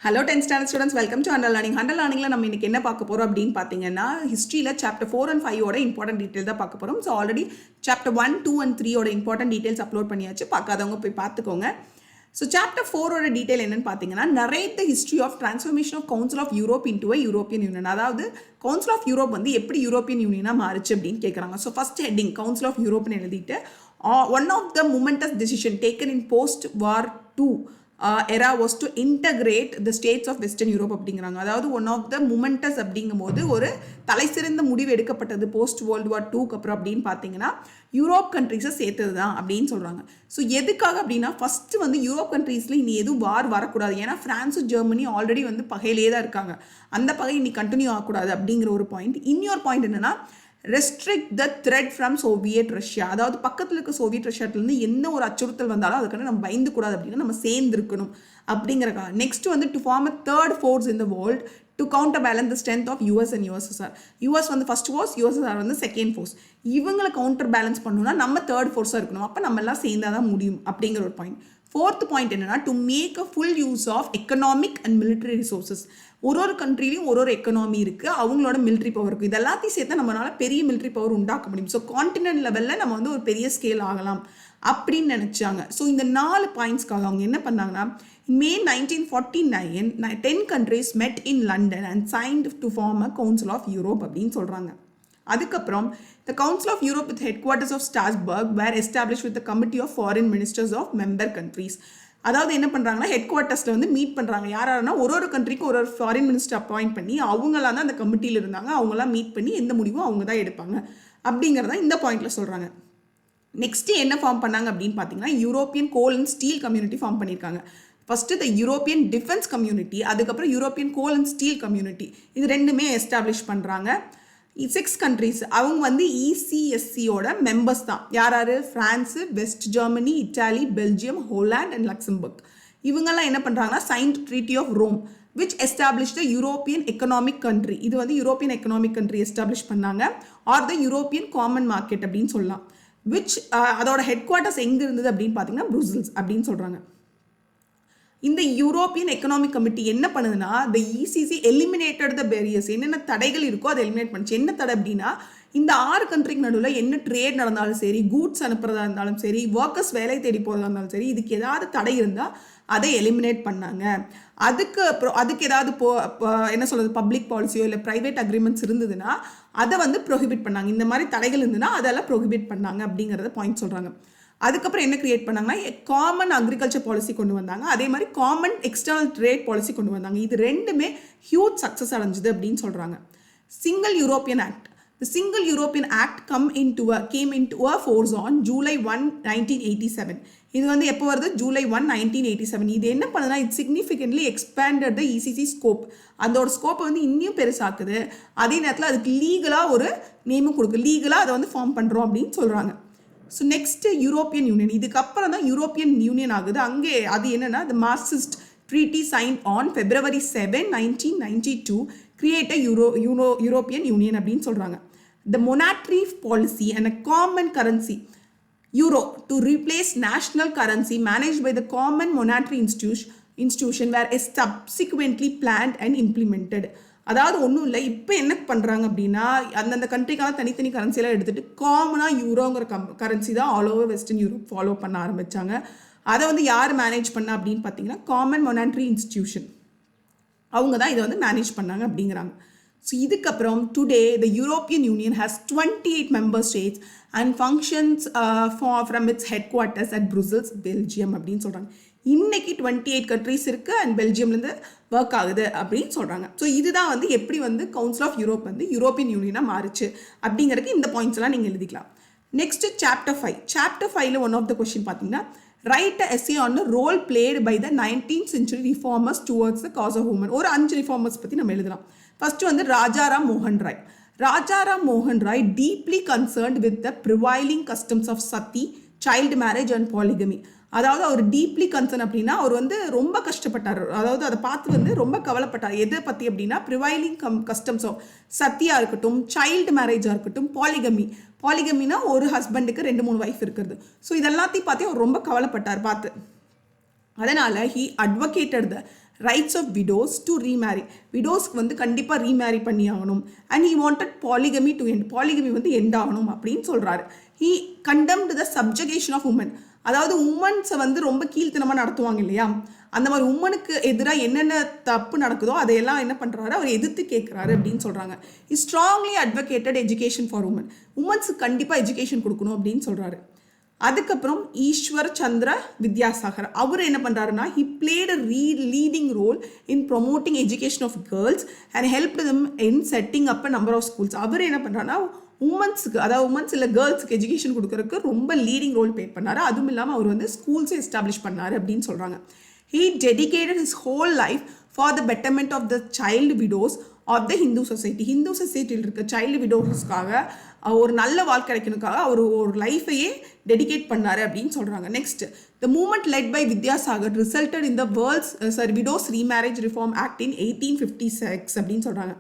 Hello 10th standard students, welcome to under learning. Under லேர்னிங்கில் நம்ம இன்னைக்கு என்ன பார்க்க போகிறோம் அப்படின்னு பார்த்தீங்கன்னா, ஹிஸ்ட்ரியில் சாப்டர் 4 and 5 இம்பார்ட்டன்ட் டீட்டெயில் தான் பார்க்க போகிறோம். So already chapter 1, 2 and 3 important details upload பண்ணியாச்சு. பார்க்காதவங்க போய் பார்த்துக்கோங்க. ஸோ சாப்டர் 4 டீட்டெயில் என்னன்னு பார்த்தீங்கன்னா, narrate the history of transformation of council of Europe into European union. அதாவது கவுன்சில் ஆஃப் யூரோப் வந்து எப்படி யூரோப்பியன் யூனியனாக மாறுச்சு அப்படின்னு கேட்குறாங்க. So first heading council of யூரோப்னு எழுதிட்டு, one of the momentous decision taken in post war 2 era was to integrate the states of Western Europe அப்படிங்கிறாங்க. அதாவது ஒன் ஆஃப் த momentous அப்படிங்கும்போது ஒரு தலை சிறந்த முடிவு எடுக்கப்பட்டது போஸ்ட் வேர்ல்டு வார் 2க்கு அப்புறம் அப்படின்னு பார்த்தீங்கன்னா யூரோப் கண்ட்ரீஸை சேர்த்தது தான் அப்படின்னு சொல்கிறாங்க. ஸோ எதுக்காக அப்படின்னா, ஃபஸ்ட்டு வந்து யூரோப் கண்ட்ரீஸில் இனி எதுவும் வார் வரக்கூடாது. ஏன்னா ஃப்ரான்ஸும் ஜெர்மனி ஆல்ரெடி வந்து பகையிலே தான் இருக்காங்க. அந்த பகை இனி கண்டினியூ ஆகக்கூடாது அப்படிங்கிற ஒரு பாயிண்ட். இன்னொரு பாயிண்ட் என்னென்னா, restrict the thread from Soviet Russia. அதாவது பக்கத்தில் இருக்க சோவியட் ரஷ்யாட்டிலேருந்து என்ன ஒரு அச்சுறுத்தல் வந்தாலும் அதுக்கான நம்ம பயந்துக்கூடாது அப்படின்னா நம்ம சேர்ந்துருக்கணும் அப்படிங்கிறக்கா. நெக்ஸ்ட் வந்து to form a third force in the world to counter balance the strength of US and USSR. US வந்து ஃபர்ஸ்ட் ஃபோர்ஸ், யூஎஸ்எஸ்ஆர் வந்து செகண்ட் ஃபோர்ஸ். இவங்களை கவுண்டர் பேலன்ஸ் பண்ணணும்னா நம்ம தேர்ட் ஃபோர்ஸாக இருக்கணும். அப்போ நம்ம எல்லாம் சேர்ந்தால் தான் முடியும் அப்படிங்கிற ஒரு பாயிண்ட். ஃபோர்த் பாயிண்ட் என்னன்னா, to make a full use of economic and military resources. ஒரு கண்ட்ரிலையும் ஒரு எக்கனாமி இருக்குது, அவங்களோட மிலிட்ரி பவர் இருக்குது. இதெல்லாத்தையும் சேர்த்து நம்மளால பெரிய மிலிட்ரி பவர் உண்டாக்க முடியும். ஸோ கான்டினென்ட் லெவலில் நம்ம வந்து ஒரு பெரிய ஸ்கேல் ஆகலாம் அப்படின்னு நினச்சாங்க. ஸோ இந்த 4 பாயிண்ட்ஸ்க்காக அவங்க என்ன பண்ணாங்கன்னா, May 1949 10 countries met in London and signed to form a Council of Europe அப்படின்னு சொல்கிறாங்க. அதுக்கப்புறம் the Council of Europe with headquarters of Strasbourg were established with the committee of foreign ministers of member countries. அதாவது என்ன பண்ணுறாங்கன்னா, head குவார்ட்டர்ஸில் வந்து meet பண்ணுறாங்க. யாராருன்னா ஒரு கண்ட்ரிக்கு ஒரு ஃபாரின் மினிஸ்டர் அப்பாயிண்ட் பண்ணி அவங்களாம் தான் அந்த கமிட்டியில் இருந்தாங்க. அவங்களாம் மீட் பண்ணி எந்த முடிவும் அவங்க தான் எடுப்பாங்க அப்படிங்கிறத இந்த பாயிண்டில் சொல்கிறாங்க. நெக்ஸ்ட்டு என்ன ஃபார்ம் பண்ணாங்க அப்படின்னு பார்த்தீங்கன்னா, European coal and steel community form பண்ணியிருக்காங்க. First the European defence community, அதுக்கப்புறம் European coal and steel community. இது ரெண்டுமே எஸ்டாப்ளிஷ் பண்ணுறாங்க. 6 கண்ட்ரிஸ் அவங்க வந்து இசிஎஸ்சியோட மெம்பர்ஸ் தான். யார்? France, West Germany, Italy, Belgium, Holland and Luxembourg. இவங்கெல்லாம் என்ன பண்ணுறாங்கன்னா, signed treaty of Rome which establish the European economic country. இது வந்து யூரோப்பியன் எக்கனாமிக் கண்ட்ரி எஸ்டாப்ளிஷ் பண்ணாங்க. Or the European common market அப்படின்னு சொல்லலாம். விச் அதோட ஹெட் குவார்ட்டர்ஸ் எங்கே இருந்தது அப்படின்னு பார்த்தீங்கன்னா ப்ரூசல்ஸ் அப்படின்னு சொல்கிறாங்க. இந்த யூரோப்பியன் எக்கனாமிக் கமிட்டி என்ன பண்ணுதுன்னா, த இசிசி எலிமினேட்டட் த பேரியர்ஸ். என்னென்ன தடைகள் இருக்கோ அதை எலிமினேட் பண்ணுச்சு. என்ன தடை அப்படின்னா, இந்த 6 கண்ட்ரிக்கு நடுவில் என்ன ட்ரேட் நடந்தாலும் சரி, கூட்ஸ் அனுப்புறதா இருந்தாலும் சரி, ஒர்க்கர்ஸ் வேலை தேடி போகிறதா இருந்தாலும் சரி, இதுக்கு ஏதாவது தடை இருந்தால் அதை எலிமினேட் பண்ணாங்க. அதுக்கு ஏதாவது என்ன சொல்கிறது, பப்ளிக் பாலிசியோ இல்லை ப்ரைவேட் அக்ரிமெண்ட்ஸ் இருந்ததுன்னா அதை வந்து ப்ரொஹிபிட் பண்ணாங்க. இந்த மாதிரி தடைகள் இருந்ததுன்னா அதெல்லாம் ப்ரொஹிபிட் பண்ணாங்க அப்படிங்கிறத பாயிண்ட் சொல்கிறாங்க. அதுக்கப்புறம் என்ன கிரியேட் பண்ணாங்கன்னா, காமன் அக்ரிகல்ச்சர் பாலிசி கொண்டு வந்தாங்க. அதே மாதிரி காமன் எக்ஸ்டர்னல் ட்ரேட் பாலிசி கொண்டு வந்தாங்க. இது ரெண்டுமே ஹியூஜ் சக்ஸஸ் அடைஞ்சுது அப்படின்னு சொல்கிறாங்க. Single European act. The Single European Act came into a force on July 1, 1987. இது வந்து எப்போ வருது? July 1, 1987. இது என்ன பண்ணுதுன்னா, it significantly expanded the ECC scope. அதோட ஸ்கோப்பை வந்து இன்னும் பெருசாக்குது. அதே நேரத்தில் அதுக்கு லீகலாக ஒரு நேமும் கொடுக்கு. லீகலாக அதை வந்து ஃபார்ம் பண்ணுறோம் அப்படின்னு சொல்கிறாங்க. So next European union. இதுக்கப்புறம் தான் யூரோப்பியன் யூனியன் ஆகுது. அங்கே அது என்னென்னா, the Maastricht treaty sign on February 7, 1992 create European union அப்படின்னு சொல்கிறாங்க. The monetary policy and a common currency euro to replace national currency manage by the common monetary institution were subsequently planned and implemented. அதாவது ஒன்றும் இல்லை, இப்போ என்ன பண்ணுறாங்க அப்படின்னா, அந்தந்த கண்ட்ரிக்கான தனித்தனி கரன்சியெல்லாம் எடுத்துகிட்டு காமனாக யூரோங்கிற கரன்சி தான் all over western Europe follow பண்ண ஆரம்பித்தாங்க. அதை வந்து யார் மேனேஜ் பண்ணா அப்படின்னு பார்த்தீங்கன்னா, காமன் மொனாட்ரி இன்ஸ்டிடியூஷன் அவங்க தான் இதை வந்து மேனேஜ் பண்ணாங்க அப்படிங்கிறாங்க. ஸோ இதுக்கப்புறம் today the European union has 28 member states and functions from its head quarters at Brussels, Belgium அப்படின்னு சொல்கிறாங்க. இன்னைக்கு 28 கண்ட்ரிஸ் இருக்குது அண்ட் பெல்ஜியம்லேருந்து ஒர்க் ஆகுது அப்படின்னு சொல்கிறாங்க. ஸோ இதுதான் வந்து எப்படி வந்து கவுன்சில் ஆஃப் யூரோப் வந்து யூரோப்பியன் யூனியனாக மாறுச்சு அப்படிங்கிறதுக்கு இந்த பாயிண்ட்ஸ் எல்லாம் நீங்கள் எழுதிக்கலாம். Next chapter 5. சாப்டர் 5ல் ஒன் ஆஃப் த கொஸ்டின் பார்த்தீங்கன்னா, write a essay on the role played by the 19th century reformers towards the cause of women. ஒரு 5 ரிஃபார்மர்ஸ் பற்றி நம்ம எழுதலாம். ஃபர்ஸ்ட் வந்து ராஜாராம் மோகன் ராய். ராஜாராம் மோகன் Rai deeply concerned with the prevailing customs of Sathy, child marriage and polygamy. அதாவது அவர் deeply concern அப்படின்னா அவர் வந்து ரொம்ப கஷ்டப்பட்டார். அதாவது அதை பார்த்து வந்து ரொம்ப கவலைப்பட்டார். எதை பற்றி அப்படின்னா, ப்ரிவைலிங் கஸ்டம்ஸ் ஆஃப் சத்தியாக இருக்கட்டும், சைல்டு மேரேஜாக இருக்கட்டும், பாலிகமினா ஒரு ஹஸ்பண்டுக்கு 2-3 வைஃப் இருக்கிறது. ஸோ இதெல்லாத்தையும் பார்த்து அவர் ரொம்ப கவலைப்பட்டார் பார்த்து. அதனால் he advocated the rights of widows to remarry. விடோஸ்க்கு வந்து கண்டிப்பாக ரீமேரி பண்ணி ஆகணும். And he wanted polygamy to end. Polygamy வந்து எண்ட் ஆகணும் அப்படின்னு சொல்கிறாரு. He condemned the subjugation of women. அதாவது உமன்ஸை வந்து ரொம்ப கீழ்த்தனமாக நடத்துவாங்க இல்லையா, அந்த மாதிரி உமனுக்கு எதிராக என்னென்ன தப்பு நடக்குதோ அதையெல்லாம் என்ன பண்ணுறாரு, அவர் எதிர்த்து கேட்குறாரு அப்படின்னு சொல்கிறாங்க. He strongly advocated education for women. உமன்ஸுக்கு கண்டிப்பாக எஜுகேஷன் கொடுக்கணும் அப்படின்னு சொல்கிறாரு. அதுக்கப்புறம் ஈஸ்வர் சந்திர வித்யாசாகர் அவர் என்ன பண்ணுறாருன்னா, he played a leading role in promoting education of girls and help them in setting up a number of schools. அவர் என்ன பண்ணுறாருன்னா உமன்ஸுக்கு, அதாவது உமன்ஸ் இல்லை கேர்ள்ஸுக்கு எஜுகேஷன் கொடுக்கறதுக்கு ரொம்ப லீடிங் ரோல் ப்ளே பண்ணார். அதுவும் இல்லாமல் அவர் வந்து ஸ்கூல்ஸை எஸ்டாப்ளிஷ் பண்ணார் அப்படின்னு சொல்கிறாங்க. He dedicated his whole life for the betterment of the child widows of the Hindu society. Hindu சொசைட்டியில் இருக்க சைல்டு விடோஸ்க்காக ஒரு நல்ல வாழ்க்கை கிடைக்கணுக்காக அவர் ஒரு லைஃபையே டெடிகேட் பண்ணார் அப்படின்னு சொல்கிறாங்க. Next, the movement led by Vidyasagar resulted in the widows remarriage reform act in 1856 அப்படின்னு சொல்கிறாங்க.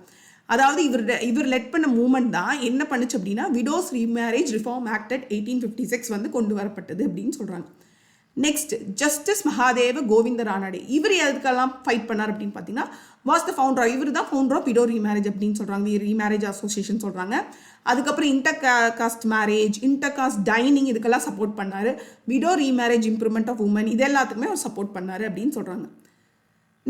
அதாவது இவர் லெட் பண்ண மூமெண்ட் தான் என்ன பண்ணுச்சு அப்படின்னா விடோஸ் ரீமேரேஜ் ரிஃபார்ம் ஆக்ட் 1856 வந்து கொண்டு வரப்பட்டது அப்படின்னு சொல்கிறாங்க. Next, justice Mahadev Govind Ranade. இவர் எதுக்கெல்லாம் ஃபைட் பண்ணார் அப்படின்னு பார்த்தீங்கன்னா, வாஸ் த ஃபவுண்டர். இவர் தான் ஃபவுண்டர் ஆஃப் விடோ ரீமேரேஜ் அப்படின்னு சொல்கிறாங்க, ரீமேரேஜ் அசோசியேஷன் சொல்கிறாங்க. அதுக்கப்புறம் inter marriage, inter caste dining இதுக்கெல்லாம் சப்போர்ட் பண்ணார். Widow remarriage improvement of women இது எல்லாத்துக்குமே அவர் சப்போர்ட் பண்ணார் அப்படின்னு சொல்கிறாங்க.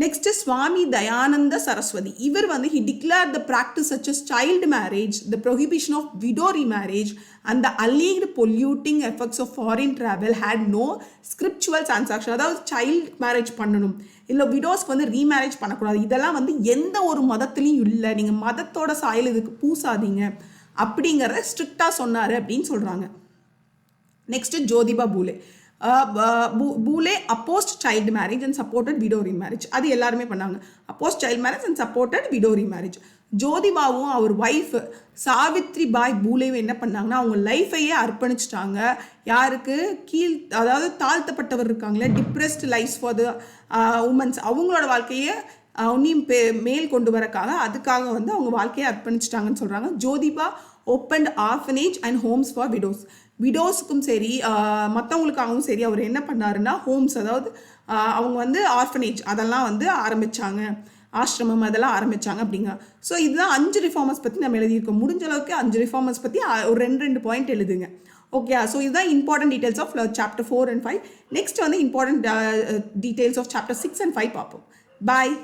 நெக்ஸ்ட், சுவாமி தயானந்த சரஸ்வதி. இவர் வந்து he declare the practice such as child marriage, the prohibition of widow remarriage and the alleged polluting effects of foreign travel had no scriptural transaction. அதாவது child marriage பண்ணணும், இல்லை விடோஸ்க்கு வந்து ரீமேரேஜ் பண்ணக்கூடாது, இதெல்லாம் வந்து எந்த ஒரு மதத்துலையும் இல்லை, நீங்கள் மதத்தோட சாயல் இதுக்கு பூசாதீங்க அப்படிங்கிறத ஸ்ட்ரிக்டாக சொன்னார் அப்படின்னு சொல்கிறாங்க. Next, Jyotiba Phule. Phule opposed child marriage and supported widow remarriage. அது எல்லாருமே பண்ணாங்க. Opposed child marriage and supported widow remarriage. ஜோதிபாவும் அவர் ஒய்ஃப் சாவித்ரி பாய் பூலேவும் என்ன பண்ணாங்கன்னா, அவங்க லைஃபையே அர்ப்பணிச்சிட்டாங்க. யாருக்கு? அதாவது தாழ்த்தப்பட்டவர் இருக்காங்களே, depressed lives for the womens, அவங்களோட வாழ்க்கையை இன்னும் மேல் கொண்டு வரக்காக அதுக்காக வந்து அவங்க வாழ்க்கையை அர்ப்பணிச்சிட்டாங்கன்னு சொல்கிறாங்க. Jyotiba opened orphanage and homes for widows. விடோஸுக்கும் சரி மற்றவங்களுக்காகவும் சரி அவர் என்ன பண்ணாருன்னா ஹோம்ஸ், அதாவது அவங்க வந்து ஆர்ஃபனேஜ் அதெல்லாம் வந்து ஆரம்பித்தாங்க, ஆசிரமம் அதெல்லாம் ஆரம்பித்தாங்க அப்படிங்க. ஸோ இதுதான் 5 ரிஃபார்மர்ஸ் பற்றி நம்ம எழுதியிருக்கோம். முடிஞ்ச அளவுக்கு 5 ரிஃபார்மர்ஸ் பற்றி ஒரு 2 பாயிண்ட் எழுதுங்க. ஓகே, ஸோ இதுதான் important details of chapter 4 and 5. Next வந்து important details of chapter 6 and 5 பார்ப்போம். பாய்.